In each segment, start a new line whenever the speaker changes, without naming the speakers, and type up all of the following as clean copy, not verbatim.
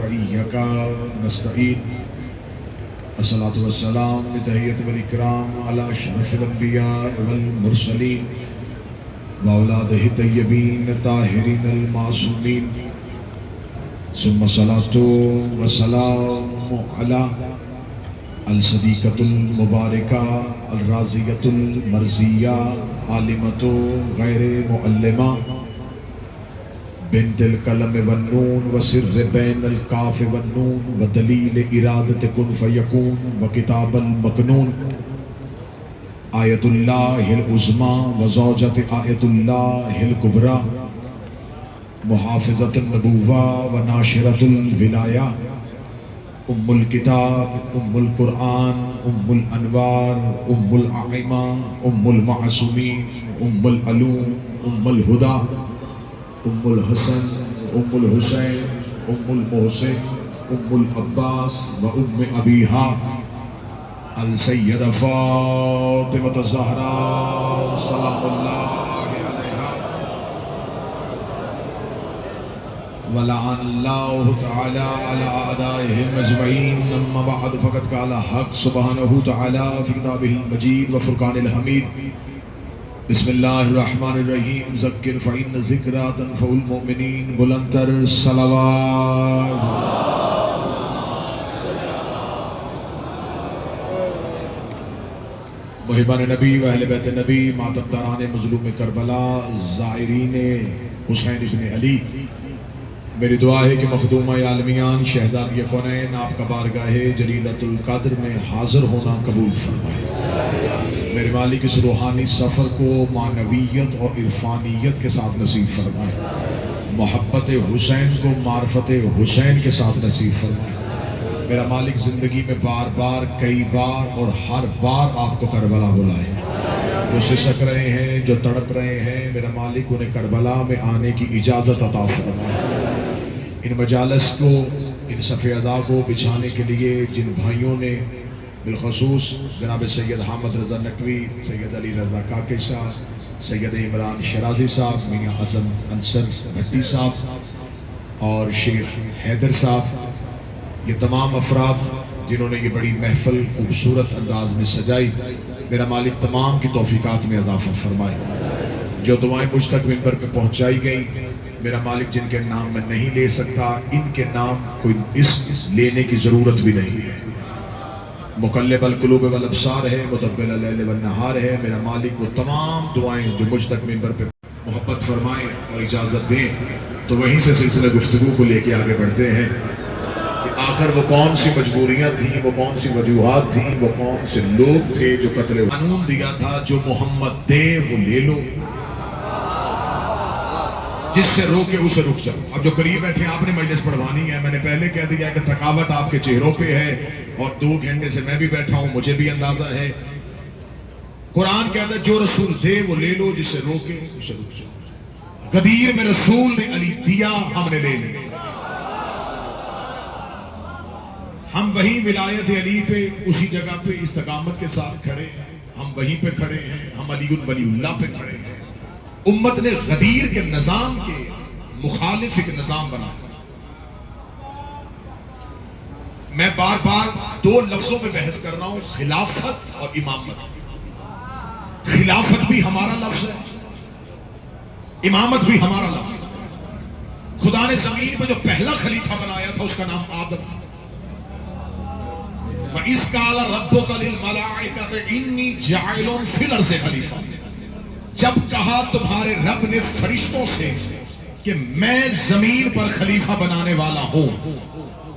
وإياك نستعين الصلاة والسلام بتحية والإكرام على أشرف الأنبياء والمرسلين وأولاده الطيبين الطاهرين المعصومين ثم الصلاة والسلام على الصديقة المباركة الرازية المرزية عالمة غير معلمة بنت القلم والنون وسر بين القاف والنون ودلیل ارادت کن فیکون وکتاب المکنون آیت اللہ العظمی وزوجت آیت اللہ الکبریٰ محافظت النبوہ وناشرت الولایہ ام الکتاب ام القرآن ام الانوار ام الائمہ ام المعصومین ام العلوم ام الہدی ام الحسن ام الحسین ام المحسن ام العباس و ام ابیہا السیدہ فاطمہ الزہراء سلام اللہ علیہا ولعن اللہ تعالی علی اعدائہم اجمعین اما بعد فقد قال حق سبحانہ تعالی فی کتابہ المجید و فرقان الحمید بسم اللہ الرحمن الرحیم ذکر فإن ذکرى تنفع المؤمنین بلندتر صلوات محبان نبی و اہل بیت نبی ماتمداران مظلوم کربلا زائرین حسین ابن علی میری دعا ہے کہ مخدومہ عالمیان شہزادی کونین آپ کا بارگاہ جلیلۃ القدر میں حاضر ہونا قبول فرمائے میرے مالک اس روحانی سفر کو معنویت اور عرفانیت کے ساتھ نصیب فرمائے محبت حسین کو معرفت حسین کے ساتھ نصیب فرمائے میرا مالک زندگی میں بار بار کئی بار اور ہر بار آپ کو کربلا بلائے جو سسک رہے ہیں جو تڑپ رہے ہیں میرا مالک انہیں کربلا میں آنے کی اجازت عطا فرمائے ان مجالس کو ان صف ادا کو بچھانے کے لیے جن بھائیوں نے بالخصوص جناب سید حامد رضا نقوی سید علی رضا کاکے صاحب سید عمران شرازی صاحب میاں حسن انصر بھٹی صاحب اور شیخ حیدر صاحب یہ تمام افراد جنہوں نے یہ بڑی محفل خوبصورت انداز میں سجائی میرا مالک تمام کی توفیقات میں اضافہ فرمائے جو دعائیں مجھ تک منبر پہ پہنچائی گئیں میرا مالک جن کے نام میں نہیں لے سکتا ان کے نام کوئی اسم لینے کی ضرورت بھی نہیں ہے مقلب القلوب والابصار ہے مدبر اللیل والنہار ہے میرا مالک وہ تمام دعائیں جو مجھ تک منبر پہ محبت فرمائیں اور اجازت دیں تو وہیں سے سلسلہ گفتگو کو لے کے آگے بڑھتے ہیں کہ آخر وہ کون سی مجبوریاں تھیں وہ کون سی وجوہات تھیں وہ کون سے لوگ تھے جو قتل قانون دیا تھا جو محمد دے وہ لے لو جس سے روکے اسے رک جاؤ اب جو قریب بیٹھے آپ نے مجلس پڑھوانی ہے میں نے پہلے کہہ دیا کہ تھکاوٹ آپ کے چہروں پہ ہے اور 2 گھنٹے سے میں بھی بیٹھا ہوں مجھے بھی اندازہ ہے قرآن کہتا ہے جو رسول دے وہ لے لو جس سے روکے اسے رک جاؤ غدیر میں رسول نے علی دیا ہم نے لے لیا ہم وہیں ولایت علی پہ اسی جگہ پہ استقامت کے ساتھ کھڑے ہیں ہم وہیں پہ کھڑے ہیں ہم علی ولی اللہ پہ کھڑے ہیں امت نے غدیر کے نظام کے مخالف ایک نظام بنایا میں بار بار 2 لفظوں پہ بحث کر رہا ہوں خلافت اور امامت خلافت بھی ہمارا لفظ ہے امامت بھی ہمارا لفظ ہے خدا نے زمین پہ جو پہلا خلیفہ بنایا تھا اس کا نام آدم تھا وَإِذْ قَالَ رَبُّكَ لِلْمَلَائِكَةِ إِنِّي جَاعِلٌ فِي الْأَرْضِ خَلِيفَةً جب کہا تمہارے رب نے فرشتوں سے کہ میں زمین پر خلیفہ بنانے والا ہوں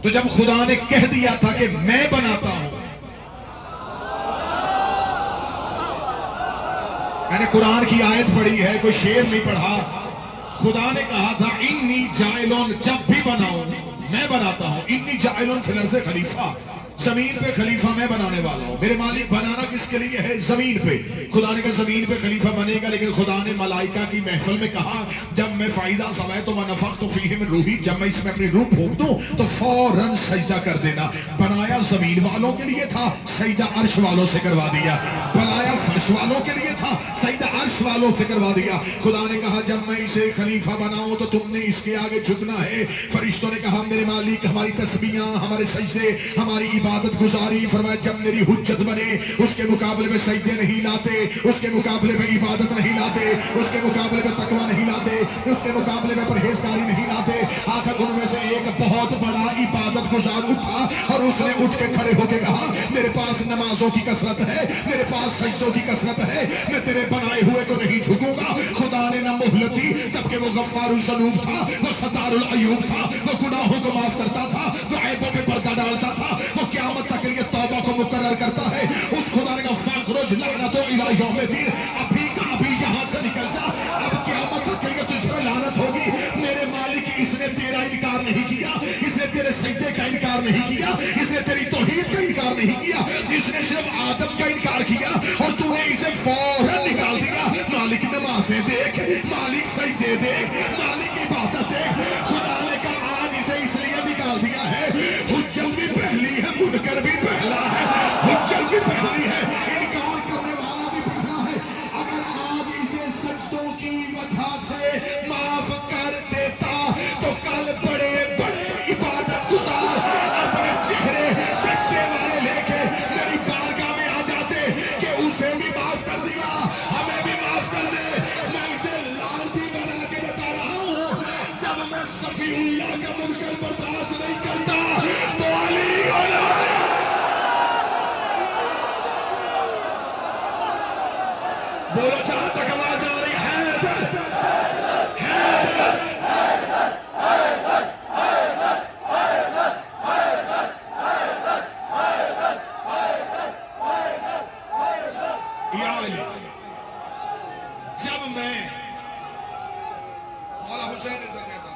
تو جب خدا نے کہہ دیا تھا کہ میں بناتا ہوں میں نے قرآن کی آیت پڑھی ہے کوئی شعر نہیں پڑھا خدا نے کہا تھا انی جائلون جب بھی بناؤں میں بناتا ہوں انی جائلون فی الارض خلیفہ زمین پہ خلیفہ میں بنانے والا ہوں میرے مالک بنانا کس کے لیے ہے زمین پہ خدا نے کہا زمین پہ خلیفہ بنے گا لیکن خدا نے ملائکہ کی محفل میں کہا جب میں فائزہ سوائے تو ونفخت فیہ من روحی جب میں اس میں اپنی روح پھونک دوں تو فوراً سجدہ کر دینا بنایا زمین والوں کے لیے تھا سجدہ عرش والوں سے کروا دیا بنایا فرش والوں کے لیے تھا سجدہ عرش سوالوں سے کروا دیا. خدا نے کہا جب میں اسے خلیفہ بناؤں تو تم نے اس کے آگے جھکنا ہے. فرشتوں نے کہا میرے مالک ہماری تسبیحاں، ہمارے سجدے، ہماری عبادت گزاری. فرمایا جب میری حجت بنے اس کے مقابلے میں سجدے نہیں لاتے، اس کے مقابلے میں عبادت نہیں لاتے، اس کے مقابلے میں تقوی نہیں لاتے، اس کے مقابلے میں پرہیزگاری نہیں لاتے. آخر ان میں سے ایک بہت بڑا عبادت گزار اٹھا اور اس نے اٹھ کے کھڑے ہو کے کہا میرے پاس نمازوں کی کثرت ہے، میرے پاس سجدوں کی کثرت ہے، میں تیرے بنائے ہوئے کو نہیں جھکوں گا. خدا نے نہ مہلت دی، جبکہ وہ غفار الذنوب تھا، وہ ستار العیوب تھا، وہ گناہوں کو معاف کرتا تھا، وہ عیبوں پہ پردہ ڈالتا تھا، وہ قیامت تک کے لیے توبہ کو مقرر کرتا ہے. اس خدا نے کہا فاخرج لعنت الی یوم الدین، ابھی کا ابھی یہاں سے نکل جا، اب قیامت تک کے لیے تجھ پہ لعنت ہوگی. میرے مالک اس نے تیرا انکار نہیں کیا، اس نے تیرے سجدے کا انکار نہیں کیا، اس نے تیری توحید کا انکار نہیں کیا، اس نے صرف آدم کا انکار کیا اور تو نے اسے فوراً نکال دیا. مالک نمازیں دیکھ، مالک سجدے دیکھ، مالک عبادت دیکھ. خدا نے کہا آج اسے اس لیے نکال دیا ہے حجت بھی پہلی ہے، منکر بھی پہلا ہے، حجت بھی پہلی ہے، انکار کرنے والا بھی پہلا ہے. اگر آج اسے سجدوں کی وجہ سے معاف کر دیتا تو کل بڑے بڑے عبادت گزار اپنے چہرے سجدے والے لے کے میری بارگاہ میں آ جاتے کہ اسے بھی معاف کر دیا، ہمیں بھی معاف کر دے. میں اسے لعنتی بنا کے بتا رہا ہوں جب میں صفی اللہ کا منکر برداشت نہیں کرتا تو علی ہونا ہے. بولو جہاں تک آواز آ رہی ہے جب میں مولا حسین سے کہتا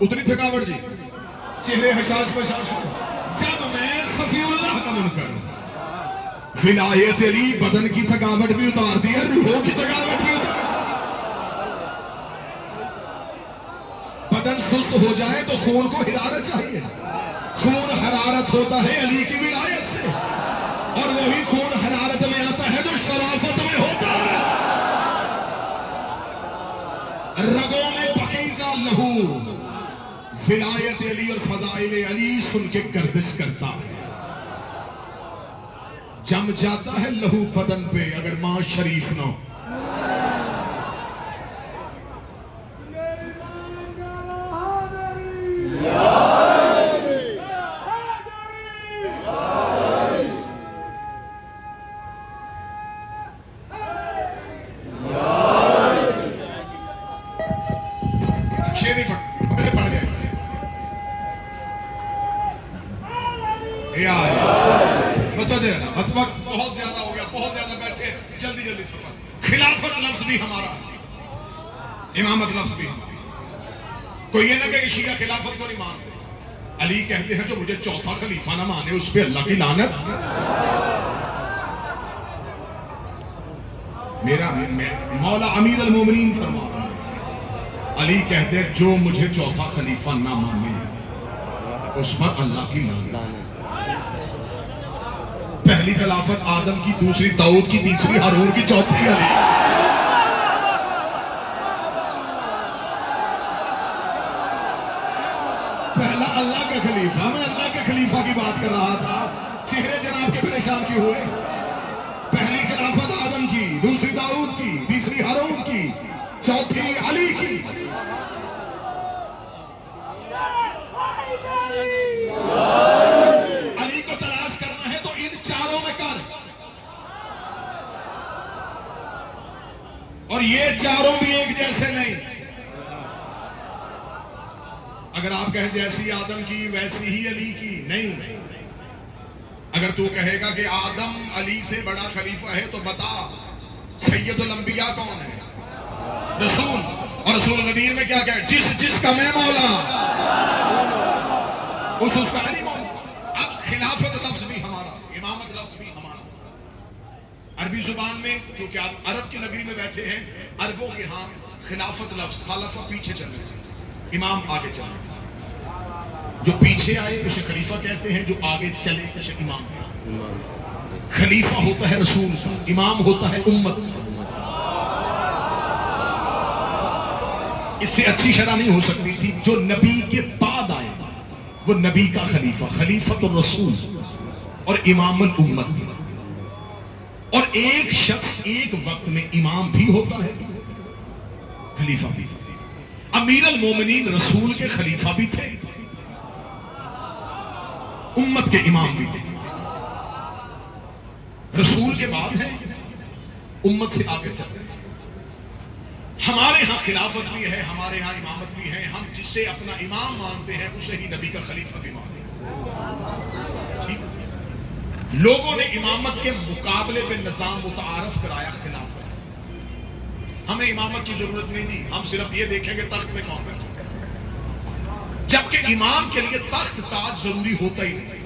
اتنی تھکاوٹ جی چہرے حساس پشاس. جب میں صفی اللہ کا منکر ولایت علی بدن کی تھکاوٹ بھی اتارتی ہے، روحوں کی تھکاوٹ بھی اتارتی ہے. بدن سست ہو جائے تو خون کو حرارت چاہیے. خون حرارت ہوتا ہے علی کی ولایت سے، اور وہی خون حرارت میں آتا ہے جو شرافت میں ہوتا ہے. رگوں میں پکیزہ لہو ولایت علی اور فضائل علی سن کے گردش کرتا ہے. جم جاتا ہے لہو بدن پہ اگر ماں شریف نہ ہو. شیری پڑھ گئے متوجہ رہنا. بس وقت بہت زیادہ ہو گیا، بہت زیادہ بیٹھے، جلدی جلدی سفر. خلافت لفظ بھی ہمارا، امامت لفظ بھی ہمارا. کوئی یہ نہ کہ شیعہ خلافت کو نہیں مانتے. علی کہتے ہیں جو مجھے چوتھا خلیفہ نہ مانے اس پہ اللہ کی لعنت. میرا مولا امیر المومنین فرما رہا ہے، علی کہتے ہیں جو مجھے چوتھا خلیفہ نہ مانے اس پر اللہ کی لعنت. پہلی خلافت آدم کی، دوسری داؤد کی، تیسری ہارون کی، چوتھی علی. پہلا اللہ کا خلیفہ، میں اللہ کے خلیفہ کی بات کر رہا تھا. چہرے جناب کے پریشان کیوں ہوئے؟ پہلی خلافت آدم کی، دوسری داؤد کی، تیسری ہارون کی، چوتھی علی کی. علی کو تلاش کرنا ہے تو ان چاروں میں کر، اور یہ چاروں بھی ایک جیسے نہیں. اگر آپ کہیں جیسی آدم کی ویسی ہی علی کی، نہیں. اگر تو کہے گا کہ آدم علی سے بڑا خلیفہ ہے تو بتا سید الانبیاء کون ہے؟ رسول. اور رسول غدیر میں کیا کہے؟ جس کا میں مولا اس کا علی مولا. اب خلافت لفظ بھی ہمارا، امامت لفظ بھی ہمارا. عربی زبان میں کیونکہ آپ عرب کی نگری میں بیٹھے ہیں، عربوں کے ہاں خلافت لفظ خلافہ پیچھے چل رہے ہیں، امام آگے چل رہے ہیں، جو پیچھے آئے اسے خلیفہ کہتے ہیں، جو آگے چلے اسے امام کہتے ہیں۔ خلیفہ ہوتا ہے رسول، امام ہوتا ہے امت۔ اس سے اچھی شرح نہیں ہو سکتی تھی، جو نبی کے بعد آئے وہ نبی کا خلیفہ، خلیفۃ الرسول اور امام الامت۔ اور ایک شخص ایک وقت میں امام بھی ہوتا ہے، خلیفہ بھی۔ امیر المومنین رسول کے خلیفہ بھی تھے، امت کے امام بھی تھے۔ رسول کے بعد ہے، امت سے آگے چلتے ہیں۔ ہمارے ہاں خلافت بھی ہے، ہمارے ہاں امامت بھی ہے، ہم جسے اپنا امام مانتے ہیں اسے ہی نبی کا خلیفہ بھی مانتے ہیں۔ ٹھیک؟ لوگوں نے امامت کے مقابلے پہ نظام متعارف کرایا خلافت۔ ہمیں امامت کی ضرورت نہیں دی، ہم صرف یہ دیکھیں کہ تخت پہ کون بیٹھا ہے، جبکہ امام کے لیے تخت تاج ضروری ہوتا ہی نہیں۔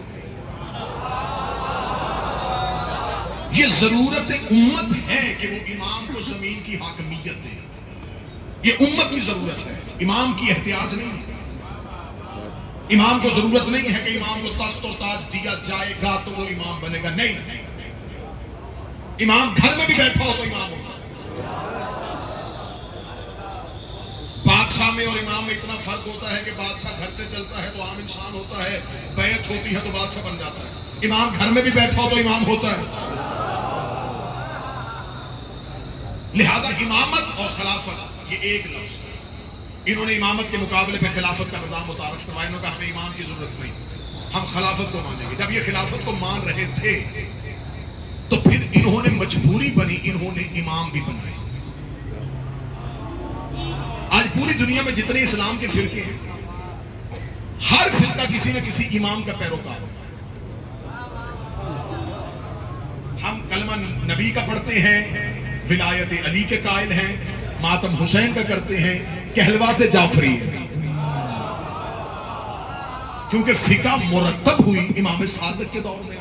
یہ ضرورت امت ہے کہ وہ امام کو زمین کی حاکمیت دے، یہ امت کی ضرورت ہے، امام کی احتیاج نہیں ہے۔ امام کو ضرورت نہیں ہے کہ امام کو تخت اور تاج دیا جائے گا تو وہ امام بنے گا، نہیں۔ امام گھر میں بھی بیٹھا ہو تو امام ہوگا۔ بادشاہ میں اور امام میں اتنا فرق ہوتا ہے کہ بادشاہ گھر سے چلتا ہے تو عام انسان ہوتا ہے، بیعت ہوتی ہے تو بادشاہ بن جاتا ہے۔ امام گھر میں بھی بیٹھا ہو تو امام ہوتا ہے۔ لہذا امامت اور خلافت یہ ایک لفظ ہے۔ انہوں نے امامت کے مقابلے پہ خلافت کا نظام متعارف کروایا، انہوں نے کہا ہمیں امام کی ضرورت نہیں، ہم خلافت کو مانیں گے۔ جب یہ خلافت کو مان رہے تھے تو پھر انہوں نے مجبوری بنی، انہوں نے امام بھی بنائے۔ آج پوری دنیا میں جتنے اسلام کے فرقے ہیں، ہر فرقہ کسی نہ کسی امام کا پیروکار ہے۔ ہم کلمہ نبی کا پڑھتے ہیں، ولایت علی کے قائل ہیں، ماتم حسین کا کرتے ہیں، کہلوات جعفری ہے، کیونکہ فقہ مرتب ہوئی امام صادق کے دور میں،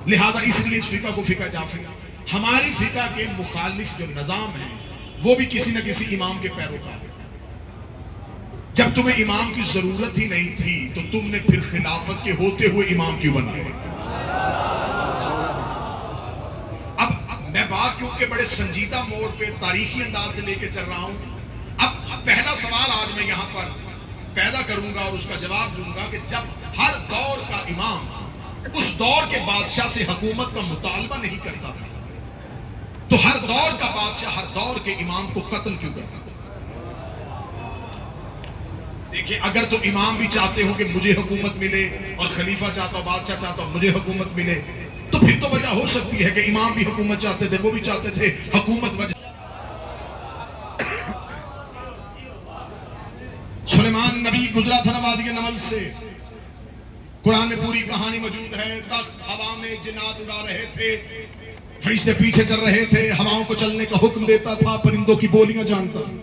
لہذا اس لیے اس فقہ کو فقہ جعفری۔ ہماری فقہ کے مخالف جو نظام ہیں وہ بھی کسی نہ کسی امام کے پیروکار ہیں۔ جب تمہیں امام کی ضرورت ہی نہیں تھی تو تم نے پھر خلافت کے ہوتے ہوئے امام کیوں بنائے؟ اب میں بات کیونکہ بڑے سنجیدہ موڑ پہ تاریخی انداز سے لے کے چل رہا ہوں، اب پہلا سوال آج میں یہاں پر پیدا کروں گا اور اس کا جواب دوں گا کہ جب ہر دور کا امام اس دور کے بادشاہ سے حکومت کا مطالبہ نہیں کرتا تھا تو ہر دور کا بادشاہ ہر دور کے امام کو قتل کیوں کرتا تھا؟ دیکھیں، اگر تو امام بھی چاہتے ہو کہ مجھے حکومت ملے اور خلیفہ چاہتا ہو، بادشاہ چاہتا ہو مجھے حکومت ملے، تو پھر تو وجہ ہو سکتی ہے کہ امام بھی حکومت چاہتے تھے، وہ بھی چاہتے تھے حکومت وجہ۔ سلیمان نبی گزرا تھا وادی نمل سے، قرآن میں پوری کہانی موجود ہے۔ تخت ہوا میں جنات اڑا رہے تھے، فرشتے پیچھے چل رہے تھے، ہواؤں کو چلنے کا حکم دیتا تھا، پرندوں کی بولیاں جانتا تھا۔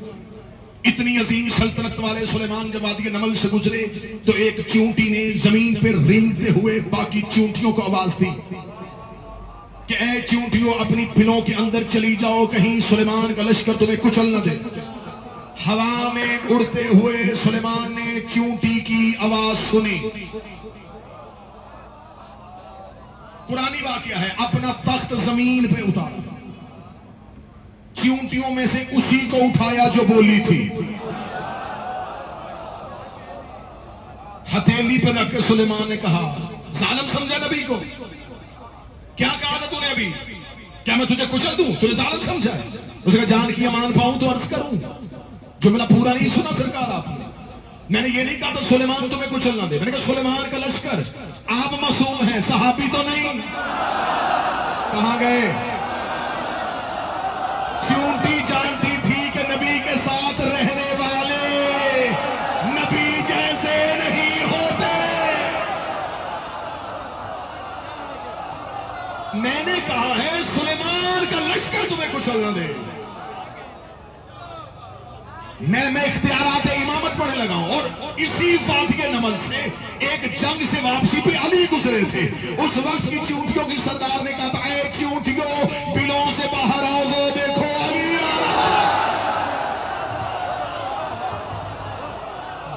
اتنی عظیم سلطنت والے سلیمان جب وادی نمل سے گزرے تو ایک چونٹی نے زمین پر رینگتے ہوئے باقی چونٹیوں کو آواز دی کہ اے چونٹیوں، اپنی پلوں کے اندر چلی جاؤ، کہیں سلیمان کا لشکر تمہیں کچل نہ دے۔ ہوا میں اڑتے ہوئے سلیمان نے چونٹی کی آواز سنی، قرآنی واقعہ ہے، اپنا تخت زمین پہ اتارا، چونٹیوں میں سے اسی کو اٹھایا جو بولی تھی، ہتھیلی پہ رکھ کے سلیمان نے کہا، ظالم سمجھا نبی کو؟ کیا کہا تھا تو نے ابھی؟ کیا میں تجھے کچل دوں؟ تجھے ظالم سمجھا ہے؟ اس کا جان کی امان پاؤں تو عرض کروں، جملہ پورا نہیں سنا سرکار آپ نے۔ میں نے یہ نہیں کہا تھا سلیمان تمہیں کچل نہ دے، میں نے کہا سلیمان کا لشکر، آپ معصوم ہیں، صحابی تو نہیں، کہاں گئے؟ چونٹی جانتی تھی کہ نبی کے ساتھ رہنے والے نبی جیسے نہیں ہوتے۔ میں نے کہا ہے سلیمان کا لشکر تمہیں کچل نہ دے۔ میں اختیارات امامت پڑھنے لگا ہوں، اور اسی فاتح نمل سے ایک جنگ سے واپسی پہ علی گزرے تھے. اس وقت کی چونٹیوں کی سردار نے کہا تھا اے چونٹیوں بلوں سے باہر آؤ، وہ دیکھو علی آ رہا.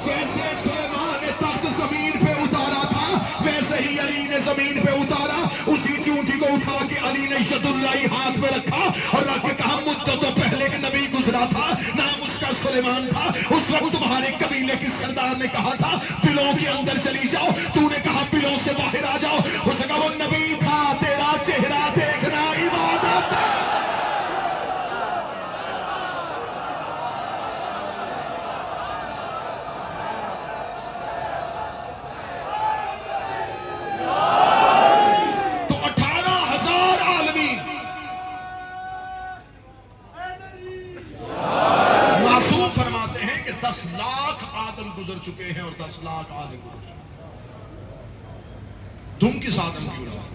جیسے سلیمان نے تخت زمین پہ اتارا تھا ویسے ہی علی نے زمین پہ اتارا. اسی چونٹی کو اٹھا کے علی نے ید اللہ ہاتھ میں رکھا اور رکھ کے کہا مدتوں پہلے کہ نبی گزرا تھا، نام اس کا سلیمان تھا. اس وقت تمہارے قبیلے کی سردار نے کہا تھا بلوں کے اندر چلی جاؤ، تو نے کہا بلوں سے باہر آ جاؤ. اس نے کہا وہ نبی تھا، تیرا چہرہ دیکھنا عبادت ہے. فرماتے ہیں کہ 10 لاکھ آدم گزر چکے ہیں اور 10 لاکھ آدم گزر چکے ہیں. تم کس آدم کی اولاد؟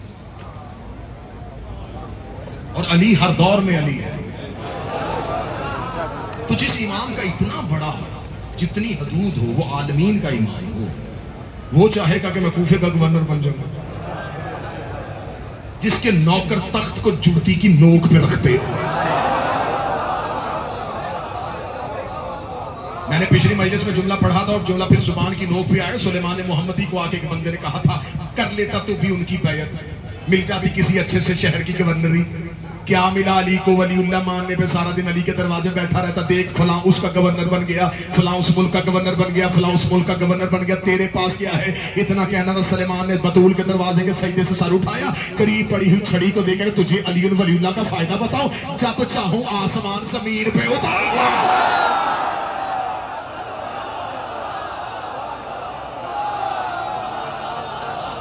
اور علی ہر دور میں علی ہے. تو جس امام کا اتنا بڑا ہو، جتنی حدود ہو، وہ عالمین کا امام ہو، وہ چاہے گا کہ میں کوفے کا گورنر بن جاؤں. جس کے نوکر تخت کو جڑتی کی نوک پہ رکھتے ہیں. میں نے پچھلی مجلس میں جملہ پڑھا تھا اور جملہ پھر زبان کی نوک پہ آیا. سلیمان محمدی کو آکے ایک بندے نے کہا تھا کر لیتا تو بھی ان کی بیعت، مل جاتی کسی اچھے سے شہر کی گورنری. کیا ملا علی کو؟ ولی اللہ ماننے پہ سارا دن علی کے دروازے بیٹھا رہتا. دیکھ فلاں اس کا گورنر بن گیا، فلاں اس ملک کا گورنر بن گیا، فلاں اس ملک کا گورنر بن گیا. تیرے پاس کیا ہے؟ اتنا کہنا تھا. سلیمان نے بطول کے دروازے کے سجدے سے سر اٹھایا، قریب پڑی ہوئی چھڑی کو دیکھا کہ تجھے علی ولی اللہ کا فائدہ بتاؤ، جب چاہوں آسمان زمین پہ اتار.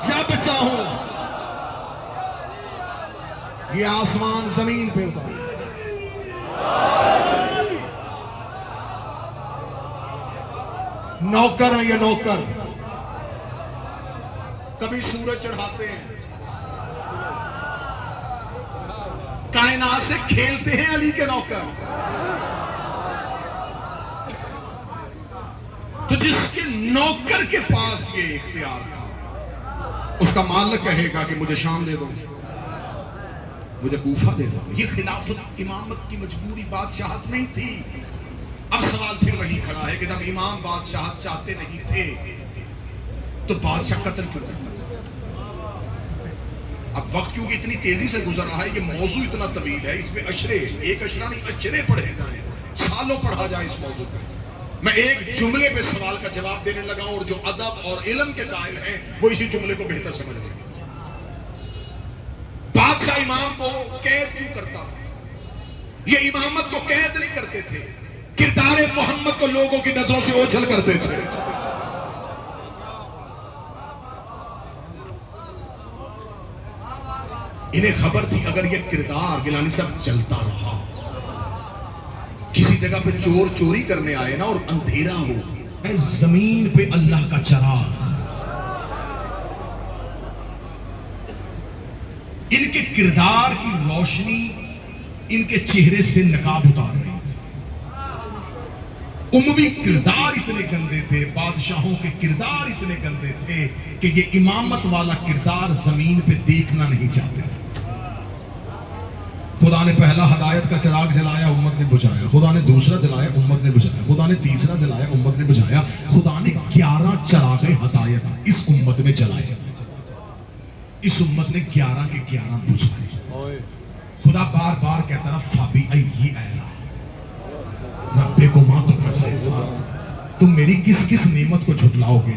جب چاہوں یہ آسمان زمین پہ اتار. نوکر ہیں یہ نوکر، کبھی سورج چڑھاتے ہیں، کائنات سے کھیلتے ہیں علی کے نوکر. تو جس کے نوکر کے پاس یہ اختیار تھا، اس کا مالک کہے گا کہ مجھے شام دے دو، مجھے کوفہ دے دو. یہ خلافت امامت کی مجبوری بادشاہت نہیں تھی. اب سوال پھر وہی کھڑا ہے کہ جب امام بادشاہت چاہتے نہیں تھے تو بادشاہ قتل کیوں کرتا تھا؟ اب وقت کیونکہ اتنی تیزی سے گزر رہا ہے، یہ موضوع اتنا طویل ہے، اس میں اشرے، ایک اشرہ نہیں اشرے پڑھے جائیں، سالوں پڑھا جائے اس موضوع پہ. میں ایک جملے پہ سوال کا جواب دینے لگا ہوں، اور جو ادب اور علم کے قائل ہیں وہ اسی جملے کو بہتر سمجھ رہے ہیں. بادشاہ امام کو قید کیوں کرتا تھا؟ یہ امامت کو قید نہیں کرتے تھے، کردار محمد کو لوگوں کی نظروں سے اوجھل کرتے تھے. انہیں خبر تھی اگر یہ کردار گیلانی صاحب چلتا رہا، کسی جگہ پہ چور چوری کرنے آئے نا اور اندھیرا ہو، زمین پہ اللہ کا چراغ، ان کے کردار کی روشنی ان کے چہرے سے نقاب اتار رہی تھی. اموی کردار اتنے گندے تھے، بادشاہوں کے کردار اتنے گندے تھے کہ یہ امامت والا کردار زمین پہ دیکھنا نہیں چاہتے تھے. خدا نے پہلا ہدایت کا چراغ جلایا، امت نے بجھایا. خدا نے دوسرا جلایا، امت نے بجھایا. خدا نے تیسرا جلایا، امت نے بجھایا. خدا نے 11 چراغ ہدایت اس امت میں جلائے. اس امت نے 11 کے 11 بجھائے. خدا بار بار کہتا رہا فابی ای اعلیٰ ربے کو ماں تو کیسے، تم میری کس کس نعمت کو جھٹلاؤ گے؟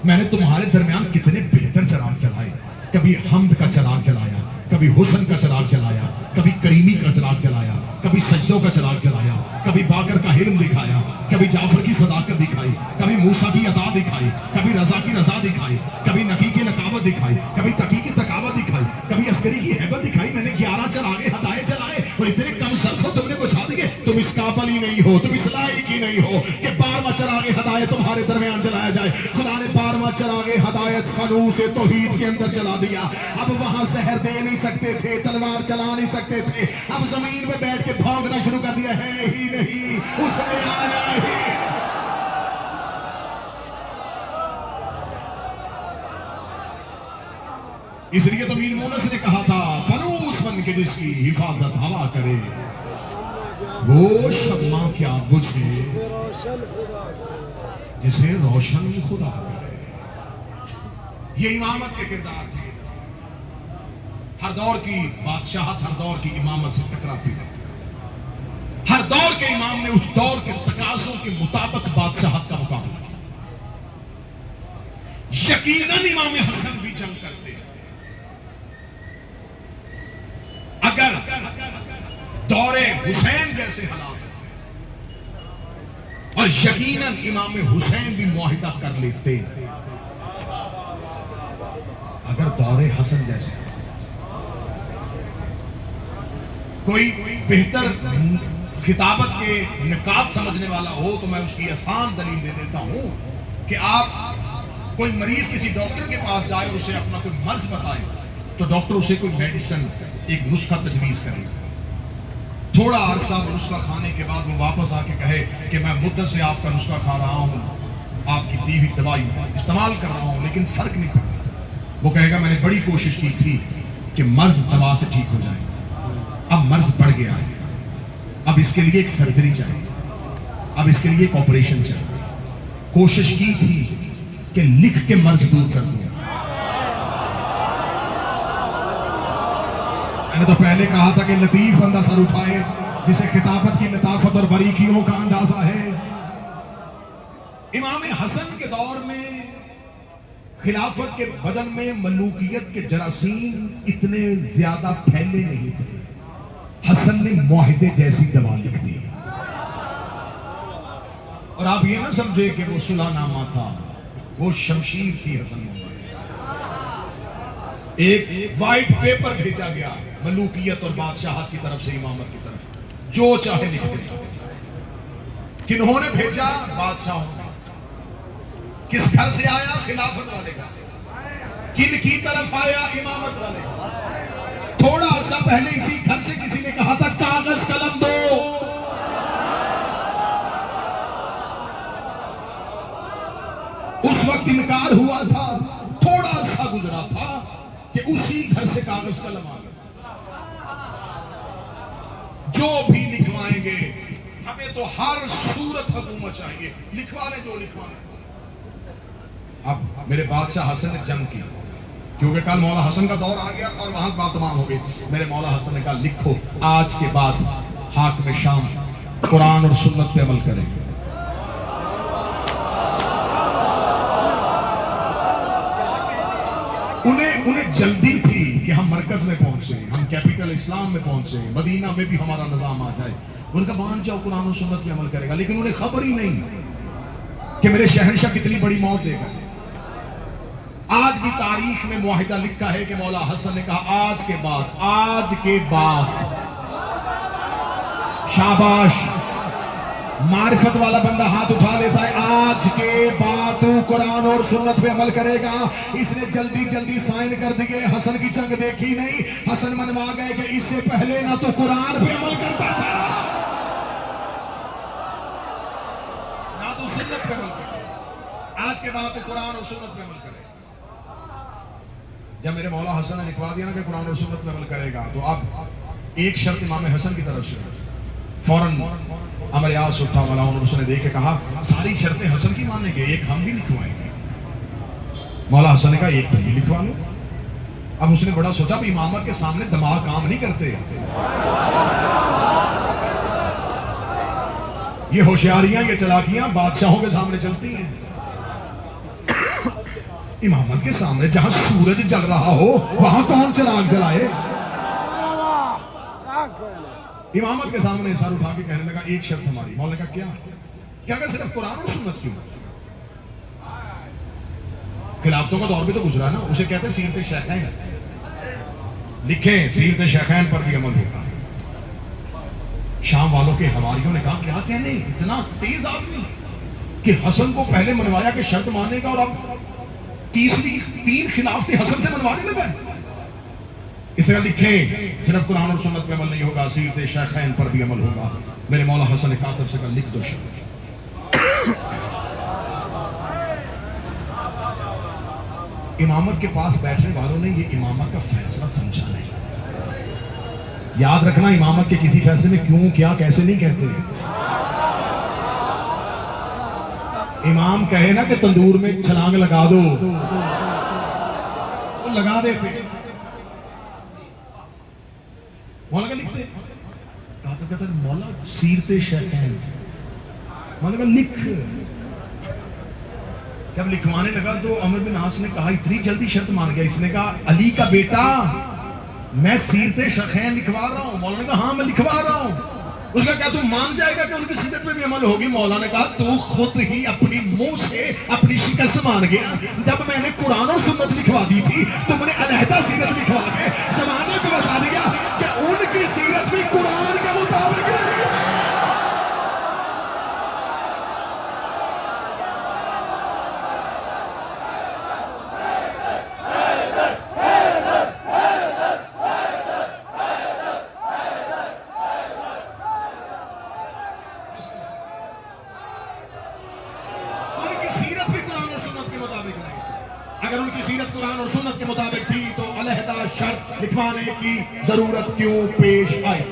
میں نے تمہارے درمیان کتنے بہتر چراغ جلائے. کبھی حمد کا چراغ جلایا، کبھی حسن کا چراغ جلایا، کبھی کریمی کا چراغ جلایا، کبھی سجدوں کا چراغ جلایا، کبھی باقر کا حلم دکھایا، کبھی جعفر کی صداقت دکھائی، کبھی موسیٰ کی عطا دکھائی، کبھی رضا کی رضا دکھائی، کبھی نقی کی نقاوت دکھائی، کبھی تقی کی تقاوت دکھائی، کبھی عسکری کی ہیبت دکھائی. میں نے 11 چراغ ہدایت جلائے اور اتنے کم صرف ہو تم نے بجھا دیے. تم اس قابل ہی نہیں ہو، تم اس لائق ہی نہیں ہو کہ 12واں چراغ ہدایت تمہارے تمہارے درمیان جلایا جائے. خدا نے 12واں چراغ ہدایت فانوس توحید کے اندر جلا دیا. اب وہاں زہر دے نہیں سکتے تھے, تلوار چلا نہیں سکتے تھے. اب زمین پہ بیٹھ کے بھونکنا شروع کر دیا, ہے ہی نہیں, اس نے آنا ہی. اس لیے تو میر مونس نے کہا تھا فانوس بن کے جس کی حفاظت ہوا کرے وہ شمع کیا بجھے جسے روشن خدا کرے. یہ امامت کے کردار تھے. ہر دور کی بادشاہت ہر دور کی امامت سے ٹکراتی ہے. ہر دور کے امام نے اس دور کے تقاضوں کے مطابق بادشاہت کا مقابلہ کیا. یقیناً امام حسن بھی جنگ کرتے ہیں. اگر دور حسین جیسے حالات ہوتے اور یقیناً امام حسین بھی معاہدہ کر لیتے اگر دور حسن جیسے کوئی بہتر خطابت کے نکات سمجھنے والا ہو تو میں اس کی آسان دلیل دے دیتا ہوں کہ آپ کوئی مریض کسی ڈاکٹر کے پاس جائے اور اسے اپنا کوئی مرض بتائے تو ڈاکٹر اسے کوئی میڈیسن ایک نسخہ تجویز کرے. تھوڑا عرصہ نسخہ کھانے کے بعد وہ واپس آ کے کہے کہ میں مدت سے آپ کا نسخہ کھا رہا ہوں, آپ کی دی ہوئی دوائی استعمال کر رہا ہوں لیکن فرق نہیں پڑا. وہ کہے گا میں نے بڑی کوشش کی تھی کہ مرض دوا سے ٹھیک ہو جائے, اب مرض بڑھ گیا ہے, اب اس کے لیے ایک سرجری چاہیے, اب اس کے لیے ایک آپریشن چاہیے. کوشش کی تھی کہ لکھ کے مرض دور کر دوں. میں نے تو پہلے کہا تھا کہ لطیف بندہ سر اٹھائے جسے خطابت کی لطافت اور باریکیوں کا اندازہ ہے. امام حسن کے دور میں خلافت کے بدن میں ملوکیت کے جراثیم اتنے زیادہ پھیلے نہیں تھے. حسن نے معاہدے جیسی دوا لکھ دی. اور آپ یہ نہ سمجھے کہ وہ صلح نامہ تھا, وہ شمشیر تھی. حسن ایک وائٹ پیپر بھیجا گیا ملوکیت اور بادشاہت کی طرف سے امامت کی طرف, جو چاہے لکھ دے. کنہوں نے بھیجا؟ بادشاہوں. کس گھر سے آیا؟ خلافت والے گھر سے. کن کی طرف آیا؟ امامت والے. تھوڑا عرصہ پہلے اسی گھر سے کسی نے کہا تھا کاغذ قلم دو. اس وقت انکار ہوا تھا. تھوڑا عرصہ گزرا تھا کہ اسی گھر سے کاغذ قلم آ گیا. جو بھی لکھوائیں گے, ہمیں تو ہر صورت حکومت چاہیے, لکھوا لیں جو لکھوانا. اب میرے بادشاہ حسن نے جنگ کی کیونکہ کل مولا حسن کا دور آ گیا اور وہاں بات تمام ہو گئی. میرے مولا حسن نے کہا لکھو آج کے بعد حاکم شام قرآن اور سنت پہ عمل کریں گے. انہیں جلدی تھی کہ ہم مرکز میں پہنچے, ہم کیپٹل اسلام میں پہنچے, مدینہ میں بھی ہمارا نظام آ جائے. ان کا مان جاؤ قرآن و سنت پہ عمل کرے گا, لیکن انہیں خبر ہی نہیں کہ میرے شہنشاہ کتنی بڑی موت دے گا. آج بھی تاریخ میں معاہدہ لکھا ہے کہ مولا حسن نے کہا آج کے بعد شاباش, معرفت والا بندہ ہاتھ اٹھا لیتا ہے. آج کے بعد تو قرآن اور سنت پہ عمل کرے گا. اس نے جلدی سائن کر دیے. حسن کی جنگ دیکھی نہیں, حسن منوا گئے کہ اس سے پہلے نہ تو قرآن پہ عمل کرتا تھا نہ تو سنت پہ عمل کرتا. آج کے بعد تو قرآن اور سنت پہ عمل کرے. جب میرے مولا حسن نے لکھوا دیا نا کہ قرآن اور سنت پہ عمل کرے گا, تو اب ایک شرط امام حسن کی طرف سے فوراً عمر یاس اٹھا والا, اس نے دیکھ کے کہا ساری شرطیں حسن کی مانیں گے, ایک ہم بھی لکھوائیں گے. مولا حسن نے کہا ایک تم بھی لکھوا لو. اب اس نے بڑا سوچا بھی امامت کے سامنے دماغ کام نہیں کرتے. یہ ہوشیاریاں, یہ چلاکیاں بادشاہوں کے سامنے چلتی ہیں. امامت کے سامنے جہاں سورج جل رہا ہو وہاں کون چراغ جلائے؟ امامت کے سامنے سر اٹھا کے کہنے لگا ایک شرط ہماری. مولا نے کہا کیا کہ صرف قرآن اور سنت کیوں؟ خلافتوں کا دور بھی تو گزرا نا, اسے کہتے ہیں سیرت شیخین. لکھیں سیرت شیخین پر بھی عمل ہوگا. شام والوں کے حواریوں نے کہا کیا کہنے, اتنا تیز آدمی, کہ حسن کو پہلے منوایا کہ شرط ماننے کا، اور اب تین خلافت حسن سے منوانے لگا. اس طرح لکھیں صرف قرآن اور سنت پہ عمل نہیں ہوگا، سیرت شیخین پر بھی عمل ہوگا. میرے مولا حسن کاتب سے کہا لکھ دو شعر. امامت کے پاس بیٹھنے والوں نے یہ امامت کا فیصلہ سمجھا نہیں. یاد رکھنا امامت کے کسی فیصلے میں کیوں کیا کیسے نہیں کہتے. امام کہے نا کہ تندور میں چھلانگ لگا دو، وہ لگا دیتے. مولا کا لکھتے کاتب کہتا ہے مولا سیرت شیخین. مولا کا لکھ. جب لکھوانے لگا تو عمر بن عاص نے کہا اتنی جلدی شرط مان گیا. اس نے کہا علی کا بیٹا میں سیرت شیخین لکھوا رہا ہوں. مولا نے کہا ہاں میں لکھوا رہا ہوں. اس کا کیا تو مان جائے گا کہ ان کی سیرت پہ بھی عمل ہوگی؟ مولا نے کہا تو خود ہی اپنی منہ سے اپنی شکست مان گیا. جب میں نے قرآن اور سنت لکھوا دی تھی تم نے علیحدہ سیرت لکھوا کے زمانے کو بتا دیا کہ ان کی سیرت بھی قرآن کے مطابق نہیں. اگر ان کی سیرت قرآن اور سنت کے مطابق تھی تو علیحدہ شرط لکھوانے کی ضرورت کیوں پیش آئی؟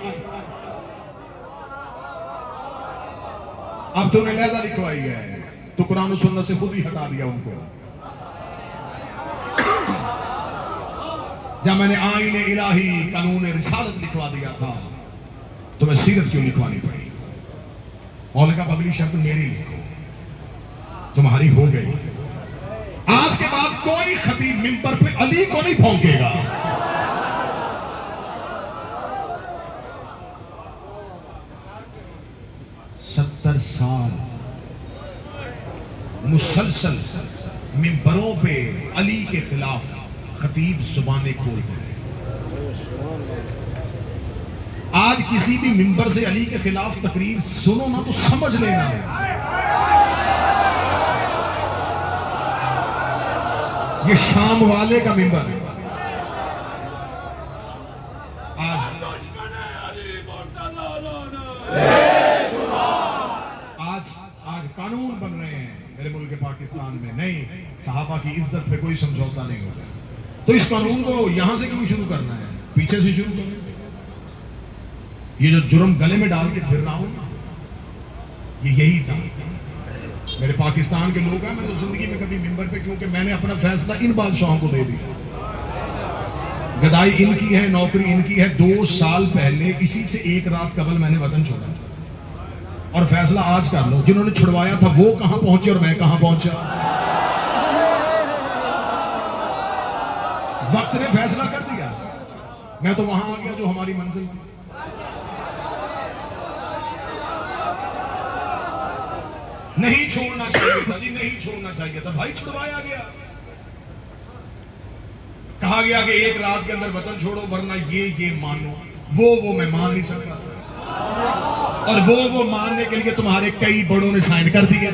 اب تو نے علیحدہ لکھوائی ہے تو قرآن و سنت سے خود ہی ہٹا دیا ان کو. جب میں نے آئین الہی قانون رسالت لکھوا دیا تھا تو میں سیرت کیوں لکھوانی پڑی؟ مولا کا اگلی شرط میری لکھو، تمہاری ہو گئی. آج کے بعد کوئی خطیب منبر پہ علی کو نہیں پھونکے گا. ستر سال مسلسل منبروں پہ علی کے خلاف خطیب زبانیں کھولتے رہے. آج کسی بھی منبر سے علی کے خلاف تقریر سنو نا تو سمجھ لینا یہ شام والے کا منبر ہے. آج قانون بن رہے ہیں میرے ملک پاکستان میں. نہیں، صحابہ کی عزت پہ کوئی سمجھوتا نہیں ہوگا. تو اس قانون کو یہاں سے کیوں شروع کرنا ہے؟ پیچھے سے شروع کرنا. یہ جو جرم گلے میں ڈال کے پھر رہا ہوں یہ یہی تھا. میرے پاکستان کے لوگ ہیں، میں تو زندگی میں کبھی منبر پہ، کیونکہ میں نے اپنا فیصلہ ان بادشاہوں کو دے دیا. گدائی ان کی ہے، نوکری ان کی ہے. 2 سال پہلے اسی سے 1 رات قبل میں نے وطن چھوڑا اور فیصلہ آج کر لو جنہوں نے چھڑوایا تھا وہ کہاں پہنچے اور میں کہاں پہنچا. وقت نے فیصلہ کر دیا. میں تو وہاں آ گیا جو ہماری منزل تھی. نہیں چھوڑنا چاہیے تھا جی، نہیں چھوڑنا چاہیے تھا بھائی، چھڑوایا گیا. کہا گیا کہ 1 رات کے اندر وطن چھوڑو ورنہ یہ مانو. وہ میں مان نہیں سکتا. اور وہ ماننے کے لیے تمہارے کئی بڑوں نے سائن کر دیے.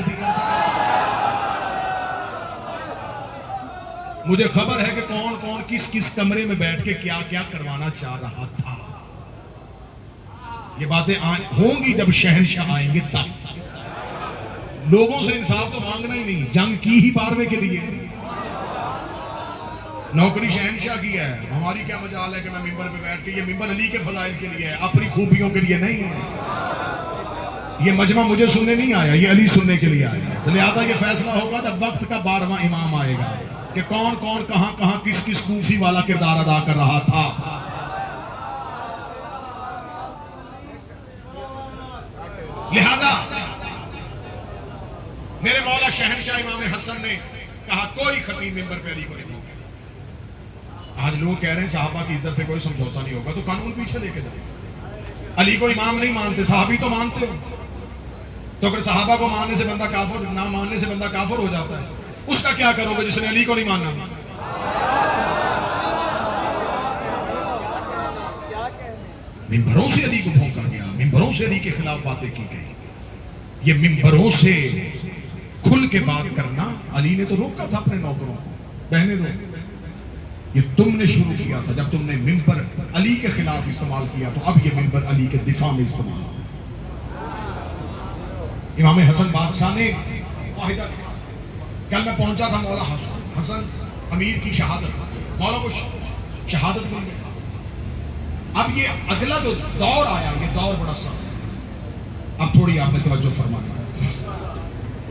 مجھے خبر ہے کہ کون کون کس کمرے میں بیٹھ کے کیا کروانا چاہ رہا تھا. یہ باتیں ہوں گی جب شہنشاہ آئیں گے تب. لوگوں سے انصاف تو مانگنا ہی نہیں، جنگ کی ہی 12ویں کے لیے. نوکری شہنشاہ کی ہے. ہماری کیا مجال ہے کہ میں منبر پہ بیٹھ کے، یہ منبر علی کے فضائل کے لیے ہے، اپنی خوبیوں کے لیے نہیں ہے. یہ مجمع مجھے سننے نہیں آیا، یہ علی سننے کے لیے آیا. لہٰذا یہ فیصلہ ہوگا جب وقت کا 12واں امام آئے گا کہ کون کہاں کس کوفی والا کردار ادا کر رہا تھا. لہذا میرے مولا شہنشاہ امام حسن نے کہا کوئی خطیب منبر پہ علی کو نہیں پھونکے. آج لوگ کہہ رہے ہیں صحابہ کی عزت پہ کوئی سمجھوتا نہیں ہوگا تو قانون پیچھے لے کے جائیں. علی کو امام نہیں مانتے، صحابی تو مانتے ہو. تو اگر صحابہ کو ماننے سے بندہ کافر، نہ ماننے سے بندہ کافر ہو جاتا ہے، اس کا کیا کرو گے جس نے علی کو نہیں ماننا؟ منبروں سے علی کو پھونکا گیا، منبروں سے علی کے خلاف باتیں کی گئی. یہ منبروں سے کھل کے بات کرنا. علی نے تو روکا تھا اپنے نوکروں کو, رہنے دو. یہ تم نے شروع کیا تھا جب تم نے منبر علی کے خلاف استعمال کیا, تو اب یہ منبر علی کے دفاع میں استعمال. امام حسن بادشاہ نے واحدہ, کل میں پہنچا تھا مولا حسن امیر کی شہادت, مولا کو شہادت مل گئی. اب یہ اگلا جو دور آیا, یہ دور بڑا سخت ہے. اب تھوڑی آپ نے توجہ فرمانا.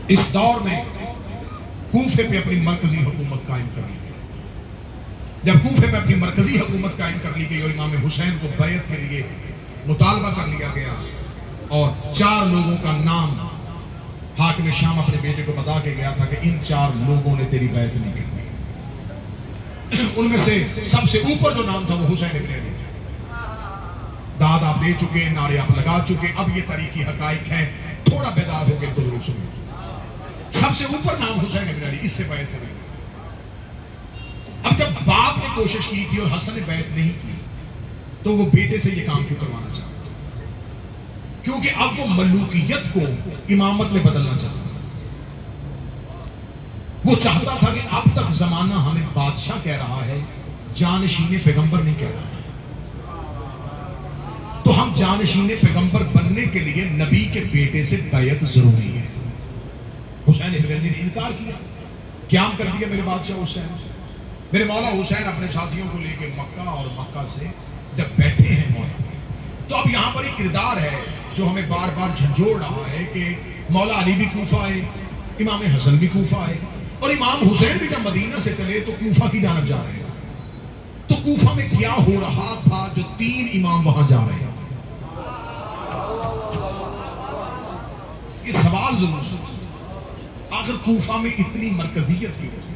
اس دور میں کوفے پہ اپنی مرکزی حکومت قائم کر لی گئی. جب کوفے پہ اپنی مرکزی حکومت قائم کر لی گئی اور امام حسین کو بیعت کے لیے مطالبہ کر لیا گیا, اور 4 لوگوں کا نام حاکم شام اپنے بیٹے کو بتا کے گیا تھا کہ ان 4 لوگوں نے تیری بیعت نہیں کرنی. ان میں سے سب سے اوپر جو نام تھا وہ حسین ابن علی تھا. داد آپ دے چکے, نعرے آپ لگا چکے, اب یہ تاریخی حقائق ہیں, تھوڑا بیدار ہو کے تو ضرور سنیں. سب سے اوپر نام حسین ابن علی, اس سے بیعت کریں. اب جب باپ نے کوشش کی تھی اور حسن نے بیعت نہیں کی, تو وہ بیٹے سے یہ کام کیوں کروانا چاہتا تھا؟ کیونکہ اب وہ ملوکیت کو امامت میں بدلنا چاہتا تھا. وہ چاہتا تھا کہ اب تک زمانہ ہمیں بادشاہ کہہ رہا ہے, جانشین پیغمبر نہیں کہہ رہا. تو ہم جانشین پیغمبر بننے کے لیے نبی کے بیٹے سے بیعت ضروری ہے. حسین ابن علی نے انکار کیا, قیام کر دیا میرے بادشاہ حسین. میرے مولا حسین اپنے ساتھیوں کو لے کے مکہ, اور مکہ سے جب بیٹھے ہیں مولا, تو اب یہاں پر ایک کردار ہے جو ہمیں بار بار جھنجھوڑ رہا ہے کہ مولا علی بھی کوفہ آئے, امام حسن بھی کوفہ آئے, اور امام حسین بھی جب مدینہ سے چلے تو کوفہ کی جانب جا رہے ہیں. تو کوفہ میں کیا ہو رہا تھا جو 3 امام وہاں جا رہے ہیں؟ یہ سوال ضرور سن. آخر کوفہ میں اتنی مرکزیت کی ہوتی.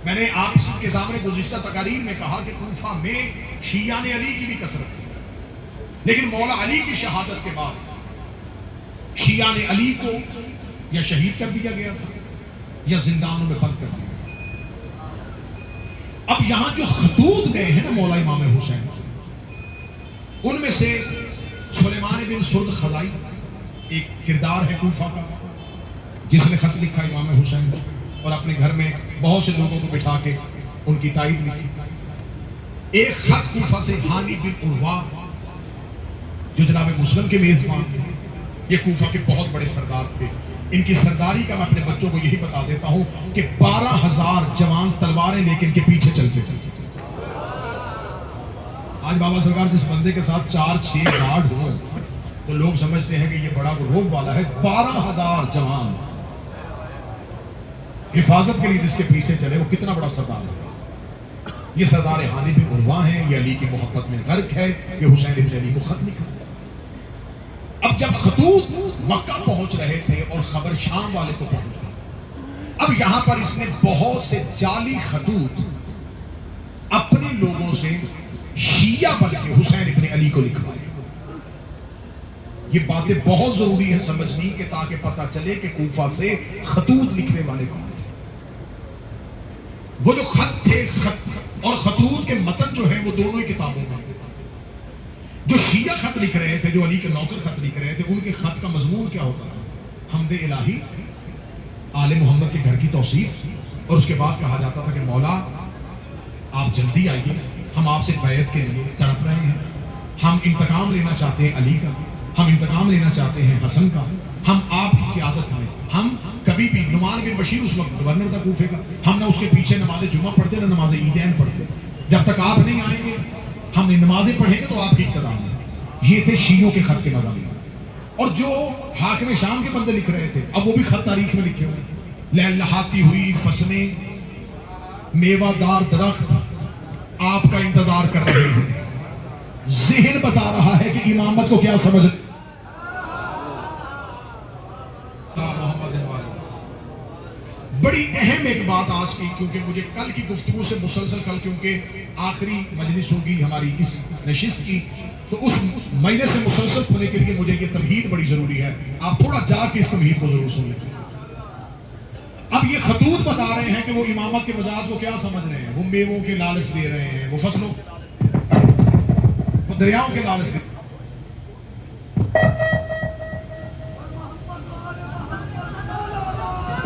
میں نے آپ کے سامنے گزشتہ تقاریر میں کہا کہ کوفہ میں شیعہ علی کی بھی کثرت تھی, لیکن مولا علی کی شہادت کے بعد شیعہ علی کو یا شہید کر دیا گیا تھا یا زندانوں میں بند کر دیا گیا. اب یہاں جو خطوط گئے ہیں نا مولا امام حسین, ان میں سے سلیمان بن سرد خزائی ایک کردار ہے کوفہ کا, جس نے خط لکھا امام حسین کو, اور اپنے گھر میں بہت سے لوگوں کو بٹھا کے ان کی تائید لکھی. ایک خط کوفہ سے ہانی بن عروہ, جو جناب مسلم کے میزبان تھے, یہ کوفہ کے بہت بڑے سردار تھے. ان کی سرداری کا میں اپنے بچوں کو یہی بتا دیتا ہوں کہ 12,000 جوان تلواریں لے کے ان کے پیچھے چلتے تھے. آج بابا سرکار جس بندے کے ساتھ 4-6 گارڈ ہوں تو لوگ سمجھتے ہیں کہ یہ بڑا روب والا ہے. 12,000 جوان حفاظت کے لیے جس کے پیچھے چلے, وہ کتنا بڑا سردار ہے. یہ سردار ہانی بن عروہ ہیں, یہ علی کی محبت میں غرق ہے, یہ حسین ابن علی کو خط لکھا. اب جب خطوط مکہ پہنچ رہے تھے اور خبر شام والے کو پہنچ گئی, اب یہاں پر اس نے بہت سے جعلی خطوط اپنے لوگوں سے شیعہ بن کے حسین ابن علی کو لکھوائے. یہ باتیں بہت ضروری ہے سمجھنی, کہ تاکہ پتہ چلے کہ کوفہ سے خطوط لکھنے والے کون تھے. وہ جو خط تھے, خط اور خطوط کے متن جو ہیں وہ دونوں ہی کتابوں میں. جو شیعہ خط لکھ رہے تھے, جو علی کے نوکر خط لکھ رہے تھے, ان کے خط کا مضمون کیا ہوتا تھا؟ حمد الہی, آل محمد کے گھر کی توصیف, اور اس کے بعد کہا جاتا تھا کہ مولا آپ جلدی آئیے, ہم آپ سے بیعت کے لیے تڑپ رہے ہیں, ہم انتقام لینا چاہتے ہیں علی کا, ہم انتقام لینا چاہتے ہیں حسن کا, ہم آپ کی قیادت میں, ہم کبھی بھی, نعمان بن بشیر اس وقت گورنر تھا کوفے کا, ہم نہ اس کے پیچھے نماز جمعہ پڑھتے نہ نماز عیدین پڑھتے, جب تک آپ نہیں آئیں گے ہم نمازیں پڑھیں گے تو آپ کی اقتدار ہے. یہ تھے شیعوں کے خط کے مضامین. اور جو حاکم شام کے بندے لکھ رہے تھے, اب وہ بھی خط تاریخ میں لکھے ہوئے, لہلہاتی ہوئی فصلیں, میوہ دار درخت آپ کا انتظار کر رہے ہیں. ذہن بتا رہا ہے کہ امامت کو کیا سمجھ. بڑی اہم ایک بات آج کی, کیونکہ مجھے کل کی گفتگو سے مسلسل, کل کیونکہ آخری مجلس ہوگی ہماری اس نشست کی, تو اس مہینے سے مسلسل ہونے کے لیے مجھے یہ تمہید بڑی ضروری ہے. آپ تھوڑا جا کے اس تمہید کو ضرور سن لیں. اب یہ خطوط بتا رہے ہیں کہ وہ امامت کے مزاج کو کیا سمجھ رہے ہیں. وہ میووں کے لالچ دے رہے ہیں, وہ فصلوں, وہ دریاؤں کے لالچ دے رہے ہیں.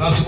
10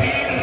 3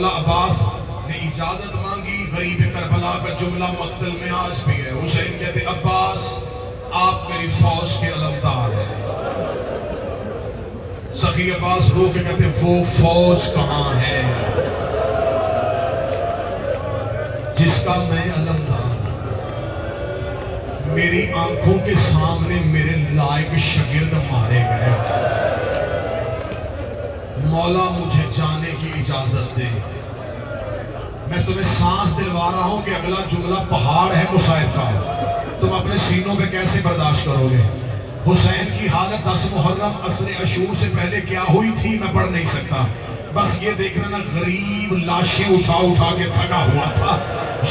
مولا عباس نے اجازت مانگی، غریب کربلا کا جملہ مقتل میں آج بھی ہے۔ حسین کہتے عباس آپ میری فوج کے علمدار ہیں۔ سخی عباس رو کے کہتے وہ فوج کہاں ہے جس کا میں علمدار؟ میری آنکھوں کے سامنے میرے لائق شاگرد مارے گئے، مولا مجھے جانے کی اجازت دے۔ میں تمہیں سانس دلوا رہا ہوں کہ اگلا جملہ پہاڑ ہے مصائب کا، تم اپنے سینوں پہ کیسے برداشت کرو گے؟ حسین کی حالت 10 محرم عصر عشور سے پہلے کیا ہوئی تھی میں پڑھ نہیں سکتا، بس یہ دیکھنا نا غریب لاشیں اٹھا اٹھا کے تھکا ہوا تھا،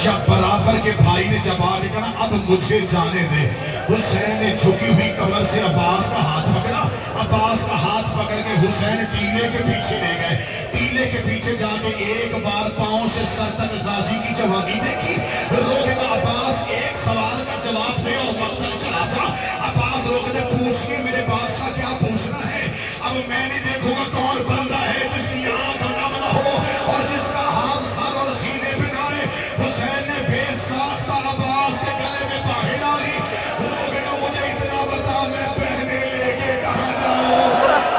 یا برابر کے بھائی نے جب آ کے کہا اب مجھے جانے دے، حسین نے جھکی ہوئی کمر سے عباس کا ہاتھ پکڑا، عباس کا ہاتھ پکڑ کے حسین ٹیلے کے پیچھے لے گئے، ٹیلے کے پیچھے جا کے ایک بار پاؤں سے سر تک غازی کی جوانی دیکھی، روکے گا عباس ایک سوال کا جواب دے اور مقتل چلا جا۔ عباس روکے دے پوچھئے میرے بادشاہ کیا پوچھنا ہے؟ اب میں نہیں دیکھوں گا کون بندہ ہے جس کی آنکھ نم نہ ہو اور جس کا ہاتھ سر اور سینے پہ نہ آئے۔ حسین نے بے ساختہ عباس کے گلے میں باہیں ڈالی، روکے گا مجھے اتنا بتا میں پہنے لے کے کہاں جاؤں،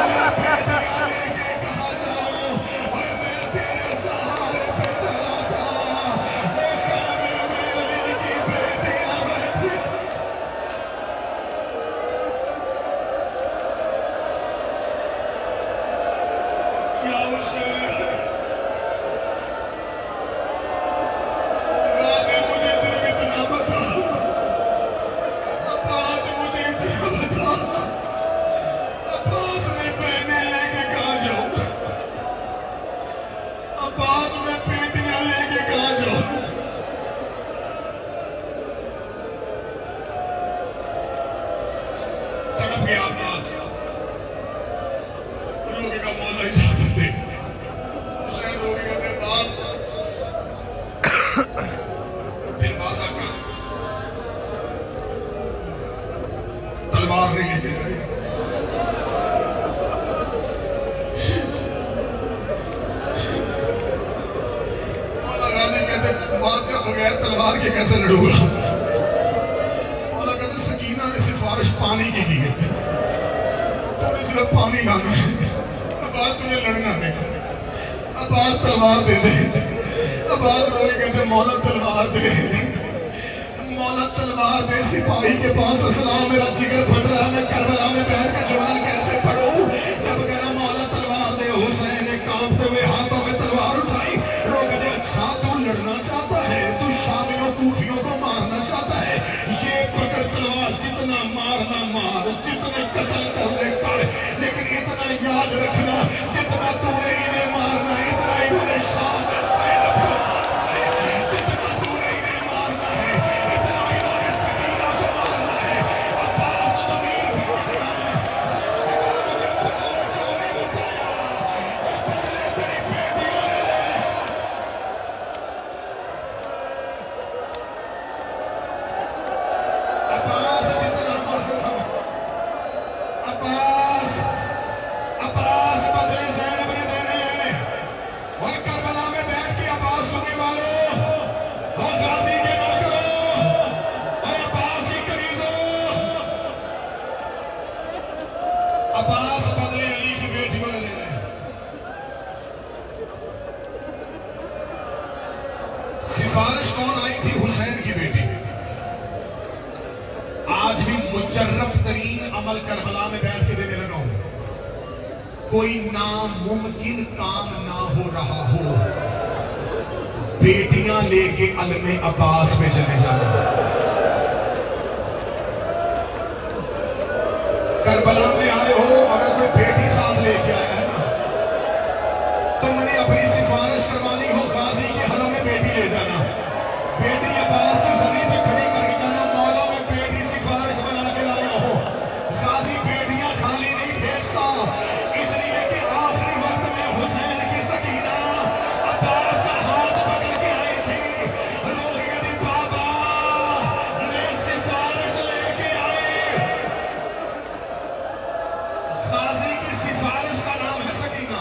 میں بیٹیاں لے کے کہاں جاؤں، اور میں تیرے سہارے پہ چلا تھا، وہ خیمے میں علی کی بیٹیاں بیٹھی۔ یا حسین تلوار نہیں لے کے گئے، مولا غازی کہتے بادشاہ بغیر تلوار کے کیسے لڑوں گا؟ مولا کہتے سکینہ نے سفارش پانی کی ہے، تمہیں صرف پانی لانا ہے، عباس تمہیں لڑنا نہیں، عباس تلوار دے دے۔ عباس روئے کہتے مولا تلوار دے، مولا تلوار دے۔ سپاہی کے پاس اسلام میرا جگر پھٹ رہا ہے، میں کربلا میں بیٹھ کے جوان کیسے پڑھوں؟ جب کہنا مولا تلوار دے، حسین نے کانپتے ہوئے ہاتھوں میں تلوار اٹھائی، رو کہتے اچھا تو لڑنا چاہتا ہے، تو شامیوں کوفیوں کو مارنا چاہتا ہے، یہ پکڑ تلوار، جتنا مارنا مار، جتنے قتل کرنے کر، لیکن اتنا یاد رکھنا جتنا تو نے انہیں مارنا اتنا انہوں نے شام میں سینب کو مارنا ہے، جتنا تو نے انہیں مارنا ہے اتنا انہوں نے سکینہ کو مارنا ہے۔ عباس زمین پہ گرا ہے، مجھے پہلے کیوں نہیں بتایا، یہ بدلے تیری بیٹیوں نے لے۔ عباس جتنا مارنا، عباس بدلے زینب نے دینے ہیں، اور کربلا میں بیٹھ کے عباس سننے والوں اور غازی کے نوکروں اور عباس کی کنیزوں، عباس بدلے علی کی بیٹیوں نے دینے ہیں۔ سفارش کون آئی تھی؟ حسین کی بیٹی۔ آج بھی مجرب ترین عمل کربلا میں بیٹھ کے دینے لگا ہوں، کوئی ناممکن کام نہ ہو رہا ہو، بیٹیاں لے کے علم عباس میں چلے جانا۔ کربلا میں آئے ہو، اگر کوئی بیٹی ساتھ لے کے آیا ہے نا، تم نے اپنی سفارش کروانی ہو غازی کے حرم میں بیٹی لے جانا، بیٹی عباس کی زمین پہ کھڑی کر کے کہنا مولا میں بیٹی سفارش بنا کے لایا ہوں۔ غازی بیٹیاں خالی نہیں بھیجتا، اس لیے کہ آخری وقت میں حسین کی سکینہ عباس کا ہاتھ پکڑ کے آئی تھی، رو کے کہتی بابا میں سفارش لے کے آئی۔ غازی کی سفارش کا نام ہے سکینہ۔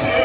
6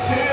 6